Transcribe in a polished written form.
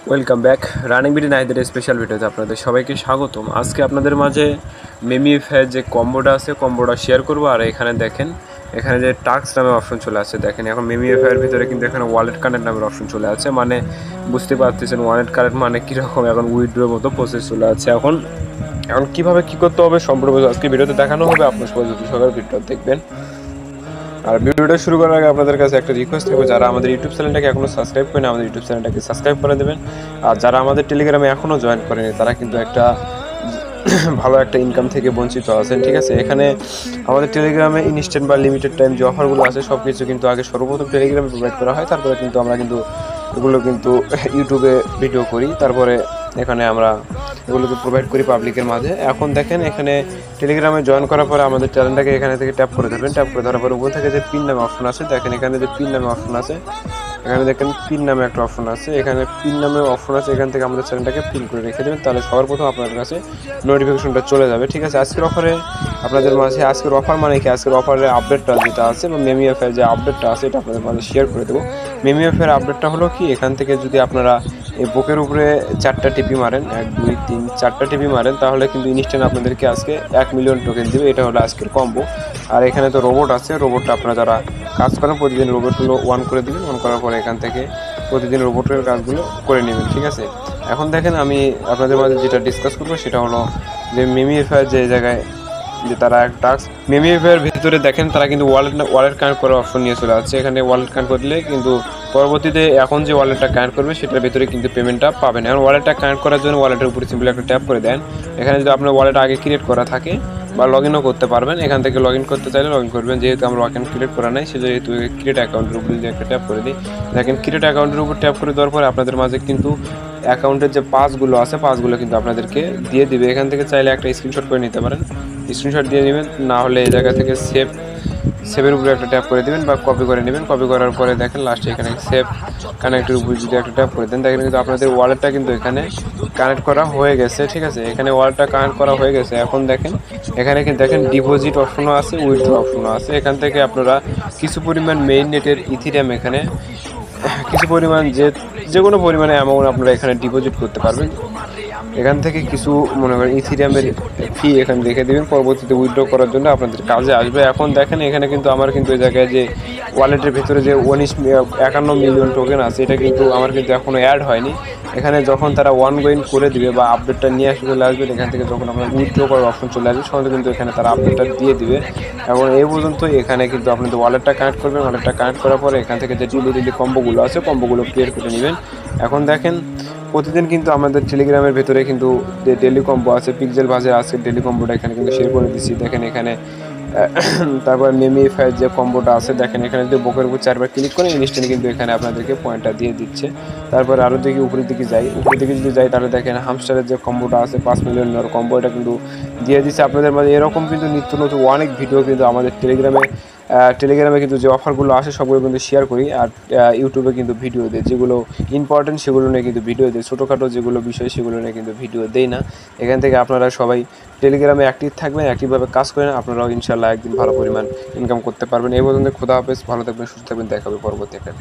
Welcome back running BD নাইদের special ভিডিওতে আপনাদের সবাইকে স্বাগতম। আজকে আপনাদের মাঝে মেমিফায়ের যে কম্বোটা আছে কম্বোটা শেয়ার করবো। আর এখানে দেখেন, এখানে যে টাস্ক নামের অপশন চলে আসছে, দেখেন এখন মেমিফায়ের ভিতরে কিন্তু এখানে ওয়ালেট কানেক্ট নামের অপশন চলে আছে। মানে বুঝতে পারতেছেন ওয়ালেট কানেক্ট মানে কীরকম, এখন উইথড্রোর মতো প্রসেস চলে আছে। এখন কীভাবে কী করতে হবে সম্পূর্ণ আজকে ভিডিওতে দেখানো হবে। আপনার সকাল ভিডিওটা দেখবেন। আর ভিডিওটা শুরু করার আগে আপনাদের কাছে একটা রিকোয়েস্ট থাকবে, যারা আমাদের ইউটিউব চ্যানেলটাকে এখনও সাবস্ক্রাইব করেন আমাদের ইউটিউব চ্যানেলটাকে সাবস্ক্রাইব করে দেবেন। আর যারা আমাদের টেলিগ্রামে এখনও জয়েন করেনি তারা কিন্তু একটা ভালো একটা ইনকাম থেকে বঞ্চিত আছেন। ঠিক আছে, এখানে আমাদের টেলিগ্রামে ইনস্ট্যান্ট বা লিমিটেড টাইম যে অফারগুলো আছে সব কিছু কিন্তু আগে সর্বপ্রথম টেলিগ্রামে প্রোভাইড করা হয়, তারপরে কিন্তু আমরা কিন্তু এগুলো কিন্তু ইউটিউবে ভিডিও করি, তারপরে এখানে আমরা এগুলোকে প্রোভাইড করি পাবলিকের মাঝে। এখন দেখেন এখানে টেলিগ্রামে জয়েন করার পরে আমাদের চ্যানেলটাকে এখানে থেকে ট্যাপ করে ধরবেন। ট্যাপ করে ধরার পরে উপর থেকে যে পিন নামে অপশন আছে, দেখেন এখানে যে পিন নামে অপশন আছে, এখানে দেখেন পিন নামে একটা অপশন আছে, এখানে পিন নামে অপশন আছে, এখান থেকে আমাদের চ্যানেলটাকে পিন করে রেখে দেবেন। তাহলে সবার প্রথম আপনাদের কাছে নোটিফিকেশনটা চলে যাবে। ঠিক আছে, আজকের অফারে আপনাদের মাঝে আজকের অফার মানে কি, আজকের অফারের আপডেটটা যেটা আছে বা মেমিএফের যে আপডেটটা আছে এটা আপনাদের মাঝে শেয়ার করে দেবো। মেমিএফের আপডেটটা হলো কি, এখান থেকে যদি আপনারা এই বুকের উপরে 4টা টিপি মারেন, 1 2 3 4টা টিপি মারেন, তাহলে কিন্তু ইনস্ট্যান্ট আপনাদেরকে আজকে 1 মিলিয়ন টোকেন দেবে। এটা হলো আজকের কম্বো। আর এখানে তো রোবট আছে, রোবটটা আপনারা যারা কাজ করেন প্রতিদিন রোবটগুলো অন করে দেবেন। অন করার পরে এখান থেকে প্রতিদিন রোবটের কাজগুলো করে নেবেন। ঠিক আছে, এখন দেখেন আমি আপনাদের মাঝে যেটা ডিসকাস করবো সেটা হলো যে মেমিএফের যে জায়গায় যে তারা এক টাস্ক মেমিএফের ভিতরে দেখেন তারা কিন্তু ওয়ালেট কানেক্ট করার অপশন নিয়ে চলে আসছে। এখানে ওয়ালেট কানেক্ট করলে কিন্তু পরবর্তীতে এখন যে ওয়ালেটটা কানেক্ট করবে সেটার ভিতরে কিন্তু পেমেন্টটা পাবেন। এখন ওয়ালেটটা কানেক্ট করার জন্য ওয়ালেটের উপরে সিম্পল একটা ট্যাপ করে দেন। এখানে যদি আপনার ওয়ালেট আগে ক্রিয়েট করা থাকে বা লগ ইনও করতে পারবেন, এখান থেকে লগ ইন করতে চাইলে লগ ইন করবেন। যেহেতু আমরা অ্যাকাউন্ট ক্রিয়েট করা নাই সেহেতু ক্রিয়েট অ্যাকাউন্টের উপরে যদি একটা ট্যাপ করে দিই, দেখেন ক্রিয়েট অ্যাকাউন্টের উপর ট্যাপ করে দেওয়ার পরে আপনাদের মাঝে কিন্তু অ্যাকাউন্টের যে পাসগুলো আছে পাসগুলো কিন্তু আপনাদেরকে দিয়ে দিবে। এখান থেকে চাইলে একটা স্ক্রিনশট করে নিতে পারেন, স্ক্রিনশট দিয়ে নেবেন, না হলে এই জায়গা থেকে সেভের উপরে একটা ট্যাপ করে দেবেন বা কপি করে নেবেন। কপি করার পরে দেখেন লাস্টে এখানে সেভ কানেক্টের উপরে যদি একটা ট্যাপ করে দেন, দেখেন কিন্তু আপনাদের ওয়ালেটটা কিন্তু এখানে কানেক্ট করা হয়ে গেছে। ঠিক আছে, এখানে ওয়ালেটটা কানেক্ট করা হয়ে গেছে। এখন দেখেন এখানে কিন্তু দেখেন ডিপোজিট অপশনও আছে, উইথড্র অপশনও আছে। এখান থেকে আপনারা কিছু পরিমাণ মেইন নেটের ইথিরিয়াম এখানে কিছু পরিমাণ যে কোনো পরিমাণে অ্যামাউন্ট আপনারা এখানে ডিপোজিট করতে পারবেন। এখান থেকে কিছু মনে করেন ইথিরিয়ামের ফি এখানে রেখে দেবেন, পরবর্তীতে উইথড্র করার জন্য আপনাদের কাজে আসবে। এখন দেখেন এখানে কিন্তু আমার কিন্তু এই জায়গায় যে ওয়ালেটের ভিতরে যে 51 মিলিয়ন টোকেন আছে এটা কিন্তু আমার কিন্তু এখনও অ্যাড হয়নি। এখানে যখন তারা ওয়ান গোইন করে দিবে বা আপডেটটা নিয়ে আসবে চলে আসবে, এখান থেকে যখন আপনার উইথড্র করার অপশন চলে আসবে সঙ্গে কিন্তু এখানে তারা আপডেটটা দিয়ে দিবে। এবং এই পর্যন্ত এখানে কিন্তু আপনাদের ওয়ালেটটা কানেক্ট করবেন। ওয়ালেটটা কানেক্ট করার পরে এখান থেকে যে ডেলি কম্বোগুলো আছে কম্বোগুলো ক্লিয়ার করে নেবেন। এখন দেখেন প্রতিদিন কিন্তু আমাদের টেলিগ্রামের ভেতরে কিন্তু যে ডেলি কম্বো আছে, পিক্সেল বাজে আছে ডেলি কম্বোটা এখানে কিন্তু শেয়ার করে দিচ্ছি। দেখেন এখানে তারপর মেমিফায়ের যে কম্বোটা আছে, দেখেন এখানে যদি বুকের উপর 4বার ক্লিক করে ইনস্ট্যান্ট কিন্তু এখানে আপনাদেরকে পয়েন্টটা দিয়ে দিচ্ছে। তারপরে আরও দেখি উপরের দিকে যদি যাই তাহলে দেখেন হামস্টারের যে কম্বোটা আছে 5 মিলিয়ন কম্বো, এটা কিন্তু দিয়ে দিচ্ছে আপনাদের মাঝে। এরকম কিন্তু নিত্য নতুন অনেক ভিডিও কিন্তু আমাদের টেলিগ্রামে কিন্তু যে অফারগুলো আসে সবগুলো কিন্তু শেয়ার করি। আর ইউটিউবে কিন্তু ভিডিও দেয়, যেগুলো ইম্পর্টেন্ট সেগুলো নিয়ে কিন্তু ভিডিও দেয়, ছোটোখাটো যেগুলো বিষয় সেগুলো নিয়ে কিন্তু ভিডিও দেয় না। এখান থেকে আপনারা সবাই টেলিগ্রামে অ্যাক্টিভ থাকবেন, অ্যাক্টিভভাবে কাজ করেন, আপনারাও ইনশাল্লাহ একদিন ভালো পরিমাণ ইনকাম করতে পারবেন। এই পর্যন্ত খোদা হাফেজ, ভালো থাকবেন, সুস্থ থাকবেন, দেখা হবে পরবর্তী একটা